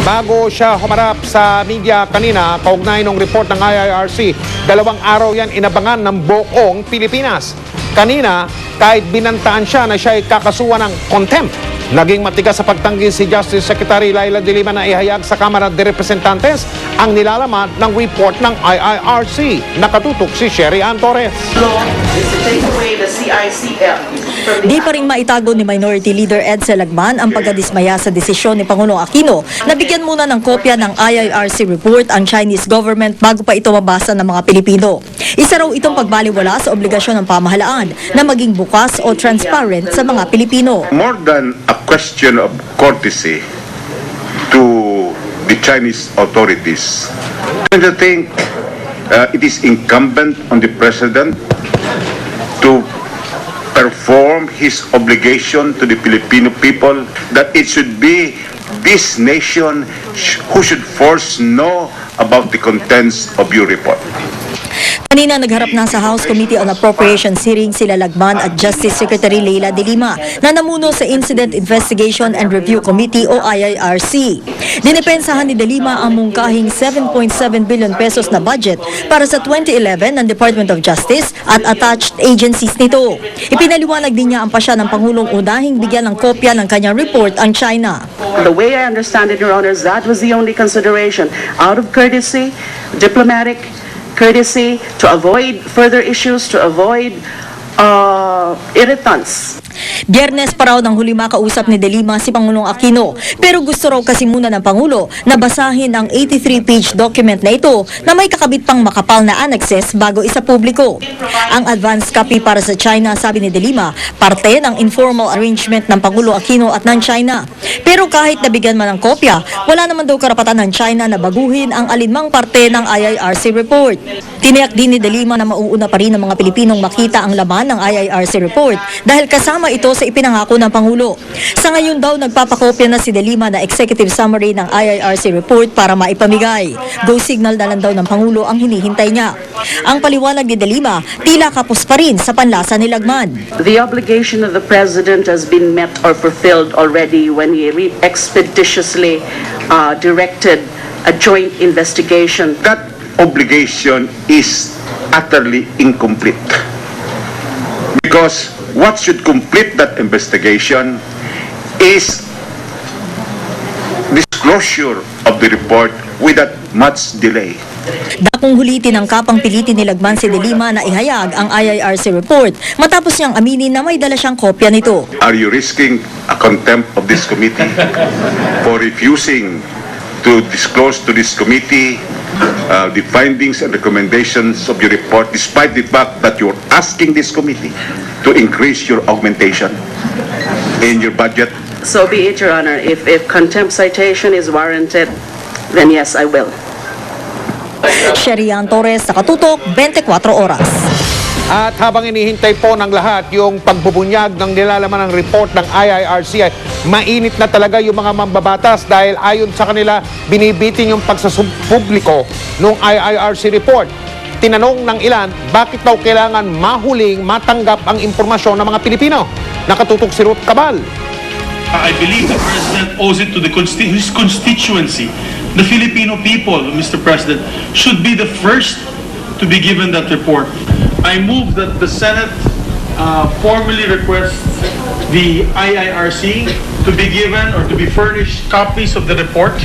Bago siya humarap sa media kanina, kaugnay ng report ng IIRC, 2 araw yan inabangan ng buong Pilipinas. Kanina, kahit binantaan siya na siya ay kakasuhan ng contempt, naging matigas sa pagtanggi si Justice Secretary Laila de Lima na ihayag sa Kamara de Representantes ang nilalaman ng report ng IIRC. Nakatutok si Sherry Ann Torres. Di pa rin maitago ni Minority Leader Edsel Lagman ang pagkadismaya sa desisyon ni Pangulong Aquino na bigyan muna ng kopya ng IIRC report ang Chinese government bago pa ito mabasa ng mga Pilipino. Isa raw itong pagbaliwala sa obligasyon ng pamahalaan na maging bukas o transparent sa mga Pilipino. More than a question of courtesy to the Chinese authorities, I think it is incumbent on the President to perform his obligation to the Filipino people, that it should be this nation who should first know about the contents of your report. Kanina nagharap na sa House Committee on Appropriations hearing sila Lagman at Justice Secretary Laila de Lima na namuno sa Incident Investigation and Review Committee o IIRC. Dinipensahan ni de Lima ang mungkahing 7.7 billion pesos na budget para sa 2011 ng Department of Justice at attached agencies nito. Ipinaliwanag din niya ang pasya ng Pangulong unahing bigyan ng kopya ng kanyang report ang China. The way I understand it, Your Honors, that was the only consideration. Out of courtesy, diplomatic courtesy, to avoid further issues, to avoid irritants. Biyernes pa raw nang huli makausap ni de Lima si Pangulong Aquino, pero gusto raw kasi muna ng Pangulo na basahin ang 83-page document na ito na may kakabit pang makapal na annexes bago isa publiko. Ang advance copy para sa China, sabi ni de Lima, parte ng informal arrangement ng Pangulo Aquino at ng China. Pero kahit nabigyan man ng kopya, wala naman daw karapatan ng China na baguhin ang alinmang parte ng IIRC report. Tiniyak din ni de Lima na mauuna pa rin ng mga Pilipinong makita ang laman ng IIRC report dahil kasama ito sa ipinangako ng Pangulo. Sa ngayon daw, nagpapakopya na si de Lima na executive summary ng IIRC report para maipamigay. Go signal na lang daw ng Pangulo ang hinihintay niya. Ang paliwanag ni de Lima, tila kapos pa rin sa panlasa ni Lagman. The obligation of the President has been met or fulfilled already when he expeditiously directed a joint investigation. That obligation is utterly incomplete. Because what should complete that investigation is disclosure of the report without much delay. Dakong hulitin ng kapang pilitin ni Lagman si de Lima na ihayag ang IIRC report matapos niyang aminin na may dala siyang kopya nito. Are you risking a contempt of this committee for refusing to disclose to this committee the findings and recommendations of your report, despite the fact that you're asking this committee to increase your augmentation in your budget? So be it, Your Honor. If contempt citation is warranted, then yes, I will. Sherry Ann Torres, Nakatutok, 24 Oras. At habang inihintay po ng lahat yung pagbubunyag ng nilalaman ng report ng IIRC, ay mainit na talaga yung mga mambabatas dahil ayon sa kanila, binibitin yung pagsasumpubliko ng IIRC report. Tinanong ng ilan, bakit daw kailangan mahuling matanggap ang impormasyon ng mga Pilipino? Nakatutok si Ruth Cabal. I believe the President owes it to his constituency. The Filipino people, Mr. President, should be the first to be given that report. I move that the Senate formally requests the IIRC to be given or to be furnished copies of the report.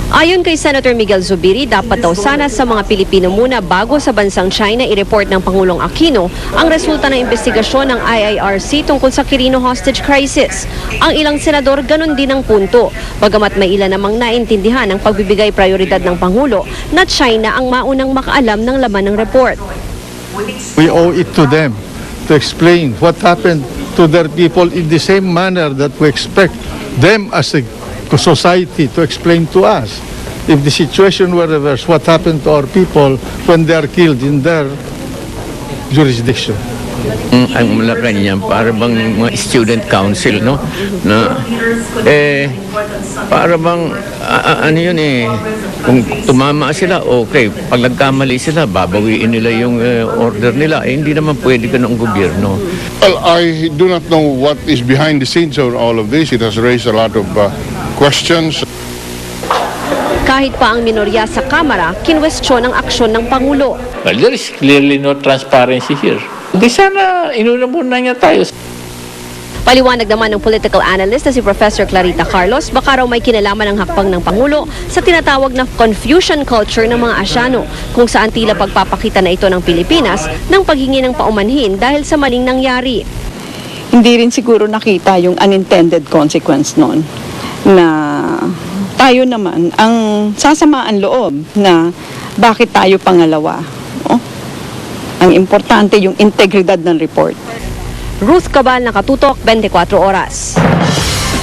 Ayon kay Senator Miguel Zubiri, dapat daw sana sa mga Pilipino muna bago sa bansang China i-report ng Pangulong Aquino ang resulta ng investigasyon ng IIRC tungkol sa Quirino hostage crisis. Ang ilang senador ganun din ang punto, bagamat may ilan namang naintindihan ang pagbibigay prioridad ng Pangulo na China ang maunang makaalam ng laman ng report. We owe it to them to explain what happened to their people in the same manner that we expect them as a society to explain to us. If the situation were reversed, what happened to our people when they are killed in their jurisdiction? Ang malakan niya, para bang mga student council, no? Na, para bang, ano yun kung tumama sila, okay. Pag nagkamali sila, babawiin nila yung order nila. Hindi naman pwede ka ng gobyerno. Well, I do not know what is behind the scenes of all of this. It has raised a lot of questions. Kahit pa ang minorya sa Kamara, kinwestiyon ang aksyon ng Pangulo. Well, there is clearly no transparency here. Di sana inuna muna niya tayo. Paliwanag naman ng political analyst na si Professor Clarita Carlos, baka raw may kinalaman ang hakbang ng Pangulo sa tinatawag na confusion culture ng mga Asyano, kung saan tila pagpapakita na ito ng Pilipinas ng paghingi ng paumanhin dahil sa maling nangyari. Hindi rin siguro nakita yung unintended consequence noon na tayo naman ang sasamaan loob na bakit tayo pangalawa. Oh? Ang importante yung integridad ng report. Ruth Cabal, Nakatutok, 24 Oras.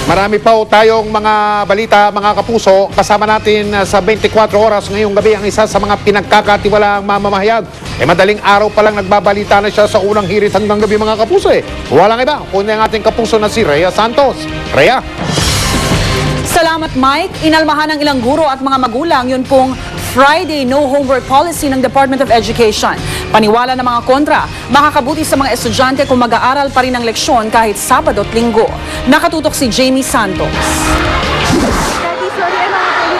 Marami pa tayong mga balita, mga kapuso. Kasama natin sa 24 oras ngayong gabi ang isa sa mga pinagkakatiwalaang mamamahayag. Madaling araw pa lang nagbabalita na siya sa unang hirit hanggang gabi, mga kapuso. Walang iba kundi ang ating kapuso na si Rhea Santos. Rhea. Salamat, Mike. Inalmahan ng ilang guro at mga magulang yun pong Friday no homework policy ng Department of Education. Paniwala ng mga kontra, makakabuti sa mga estudyante kung mag-aaral pa rin ng leksyon kahit Sabado at Linggo. Nakatutok si Jamie Santos.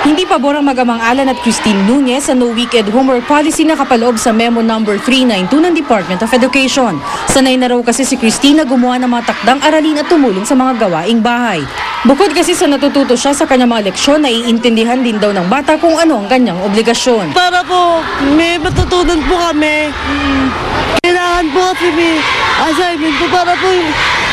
Hindi pabor ang magamang Alan at Christine Nunez sa no-weekend homework policy na kapaloob sa memo number 392 ng Department of Education. Sanay na raw kasi si Christine na gumawa ng mga takdang aralin at tumulong sa mga gawaing bahay. Bukod kasi sa natututo siya sa kanyang mga leksyon, naiintindihan din daw ng bata kung ano ang kanyang obligasyon. Para po may matutunan po kami. Kailangan po kasi may assignment po para po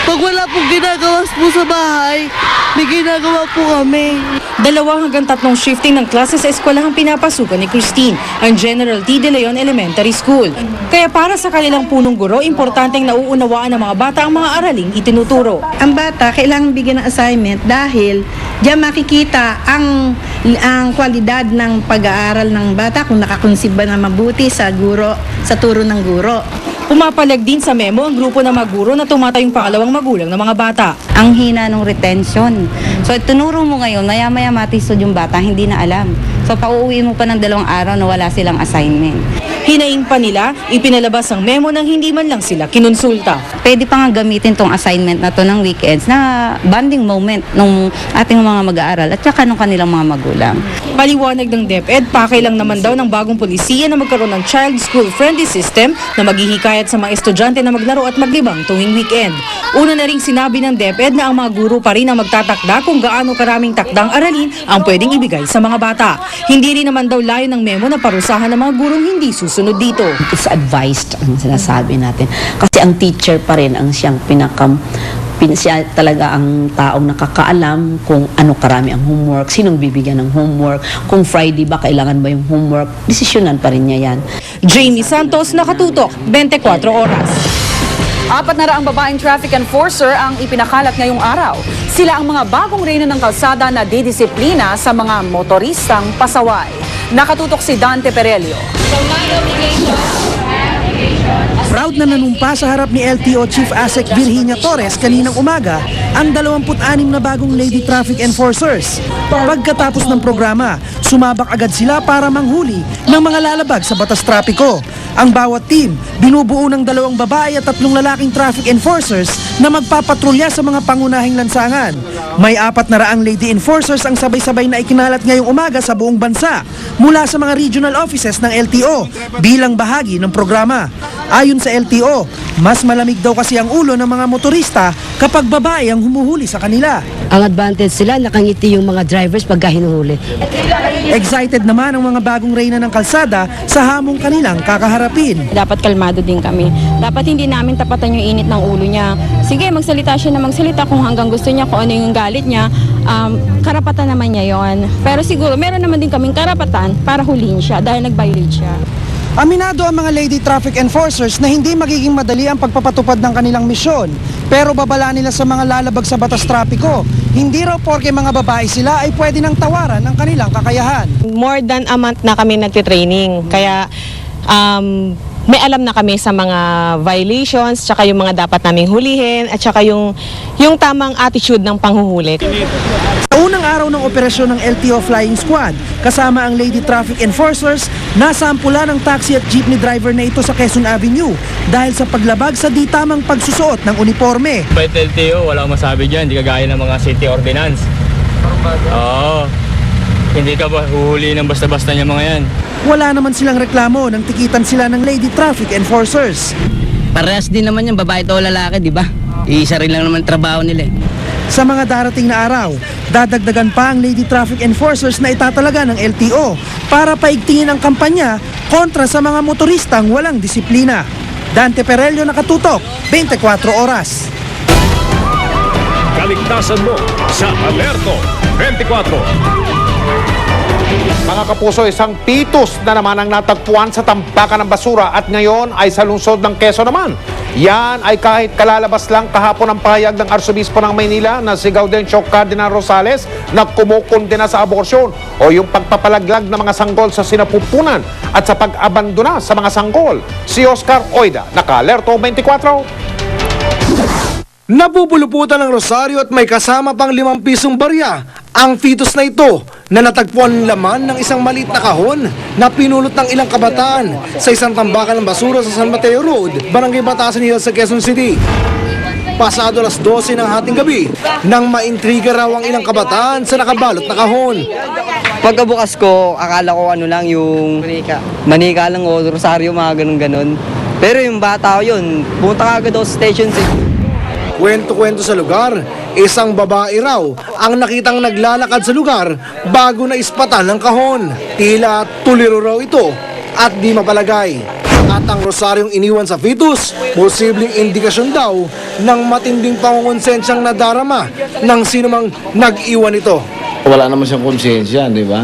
pag wala pong ginagawa po sa bahay, may ginagawa po kami. 2 hanggang 3 shifting ng klase sa eskwelahang pinapasukan ni Christine, ang General T. De Leon Elementary School. Kaya para sa kanilang punong guro, importanteng nauunawaan ng mga bata ang mga araling itinuturo. Ang bata kailangan bigyan ng assignment dahil diyan makikita ang kwalidad ng pag-aaral ng bata kung nakakonsib ba na mabuti sa guro, sa turo ng guro. Pumapalag din sa memo ang grupo ng maguro na tumatayong pangalawang magulang ng mga bata. Ang hina ng retention. So, tunuro mo ngayon, maya-maya matisod yung bata, hindi na alam. So, pauuwi mo pa ng 2 araw na wala silang assignment. Hinaing pa nila, ipinalabas ang memo nang hindi man lang sila kinonsulta. Pwede pa nga gamitin tong assignment na to ng weekends na bonding moment ng ating mga mag-aaral at saka ng kanilang mga magulang. Paliwanag ng DepEd, pakay lang naman daw ng bagong polisiya na magkaroon ng child school-friendly system na maghihikayat sa mga estudyante na maglaro at maglibang tuwing weekend. Una na ring sinabi ng DepEd na ang mga guro pa rin ang magtatakda kung gaano karaming takdang aralin ang pwedeng ibigay sa mga bata. Hindi rin naman daw layo ng memo na parusahan ng mga gurong hindi susunod dito. It's advised ang sinasabi natin. Kasi ang teacher pa rin ang siyang siya talaga ang taong nakakaalam kung ano karami ang homework, sinong bibigyan ng homework, kung Friday ba kailangan ba yung homework, desisyonan pa rin niya yan. Jamie Santos, Nakatutok, 24 Oras. 4 na raang babaeng traffic enforcer ang ipinakalat ngayong araw. Sila ang mga bagong reyna ng kalsada na didisiplina sa mga motoristang pasaway. Nakatutok si Dante Perelio. Proud na nanumpa sa harap ni LTO Chief ASEC Virginia Torres kaninang umaga ang 26 na bagong lady traffic enforcers. Pagkatapos ng programa, sumabak agad sila para manghuli ng mga lalabag sa batas trapiko. Ang bawat team, binubuo ng 2 babae at 3 lalaking traffic enforcers na magpapatrolya sa mga pangunahing lansangan. May 400 lady enforcers ang sabay-sabay na ikinalat ngayong umaga sa buong bansa mula sa mga regional offices ng LTO bilang bahagi ng programa. Ayon sa LTO, mas malamig daw kasi ang ulo ng mga motorista kapag babae ang humuhuli sa kanila. Ang advantage sila, nakangiti yung mga drivers pagka hinuhuli. Excited naman ang mga bagong reyna ng kalsada sa hamong kanilang kakaharapin. Dapat kalmado din kami. Dapat hindi namin tapatan yung init ng ulo niya. Sige, magsalita siya na magsalita kung hanggang gusto niya, kung ano yung galit niya. Karapatan naman niya yon. Pero siguro, meron naman din kaming karapatan para hulihin siya dahil nag-violate siya. Aminado ang mga lady traffic enforcers na hindi magiging madali ang pagpapatupad ng kanilang misyon. Pero babala nila sa mga lalabag sa batas trapiko. Hindi raw porke mga babae sila ay pwede nang tawaran ang kanilang kakayahan. More than a month na kami nagtitraining. Kaya may alam na kami sa mga violations, tsaka yung mga dapat naming hulihin, at tsaka yung tamang attitude ng panghuhuli. Sa unang araw ng operasyon ng LTO Flying Squad, kasama ang lady traffic enforcers, nasampula ng taxi at jeepney driver na ito sa Quezon Avenue dahil sa paglabag sa di tamang pagsusuot ng uniforme. Kahit LTO, walang masabi dyan, di kagaya ng mga city ordinance. Oo. Hindi ka ba huhuli ng basta-basta niya mga yan? Wala naman silang reklamo nang tikitan sila ng lady traffic enforcers. Parehas din naman yung babae o lalaki, di ba? Iisa rin lang naman trabaho nila eh. Sa mga darating na araw, dadagdagan pa ang lady traffic enforcers na itatalaga ng LTO para paigtingin ang kampanya kontra sa mga motoristang walang disiplina. Dante Perello, nakatutok, 24 oras. Kaligtasan mo sa Alerto 24. Mga kapuso, isang pitos na naman ang natagpuan sa tampakan ng basura at ngayon ay sa lungsod ng Quezon naman. Yan ay kahit kalalabas lang kahapon ang pahayag ng Arsobispo ng Maynila na si Gaudencio Cardinal Rosales na kumukondena sa aborsyon o yung pagpapalaglag ng mga sanggol sa sinapupunan at sa pag-abandona sa mga sanggol. Si Oscar Oida, naka-Alerto 24. Napupuluputan ng rosaryo at may kasama pang 5 pisong barya ang fetus na ito na natagpuan laman ng isang maliit na kahon na pinulot ng ilang kabataan sa isang tambakan ng basura sa San Mateo Road, Barangay Batasan Hills sa Quezon City. Pasado alas 12 ng hating gabi nang maintriga raw ang ilang kabataan sa nakabalot na kahon. Pagkabukas ko, akala ko ano lang yung manika lang o rosaryo, mga ganun-ganun. Pero yung bata ko yun, pumunta ka agad sa Station 6. Kwento-kwento sa lugar, isang babae raw ang nakitang naglalakad sa lugar bago na ispatan ng kahon. Tila tuliro raw ito at di mapalagay. At ang rosaryong iniwan sa fetus, posibleng indikasyon daw ng matinding pangungonsensyang nadarama ng sinumang nag-iwan ito. Wala naman siyang konsensya, di ba?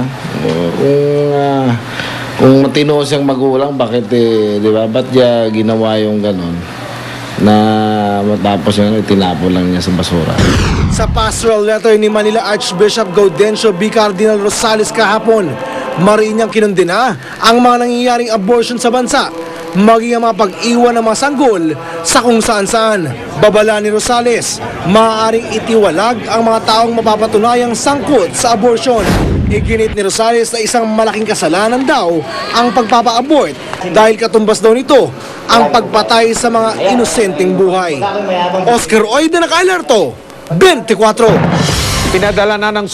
Kung matino siyang magulang, bakit, di ba? Ba't niya ginawa yung ganon? Na matapos yun, tinapon lang niya sa basura. Sa pastoral letter ni Manila Archbishop Gaudencio B. Cardinal Rosales kahapon, mariin niyang kinundena ang mga nangyayaring abortion sa bansa, maging ang mga pag-iwan ng mga sanggol sa kung saan-saan. Babala ni Rosales, maaaring itiwalag ang mga taong mapapatunayang sangkot sa abortion. Iginit ni Rosales na isang malaking kasalanan daw ang pagpapa-abort dahil katumbas daw nito ang pagpatay sa mga inosenteng buhay. Oscar Oida, naka-Alerto 24. Pinadala na ng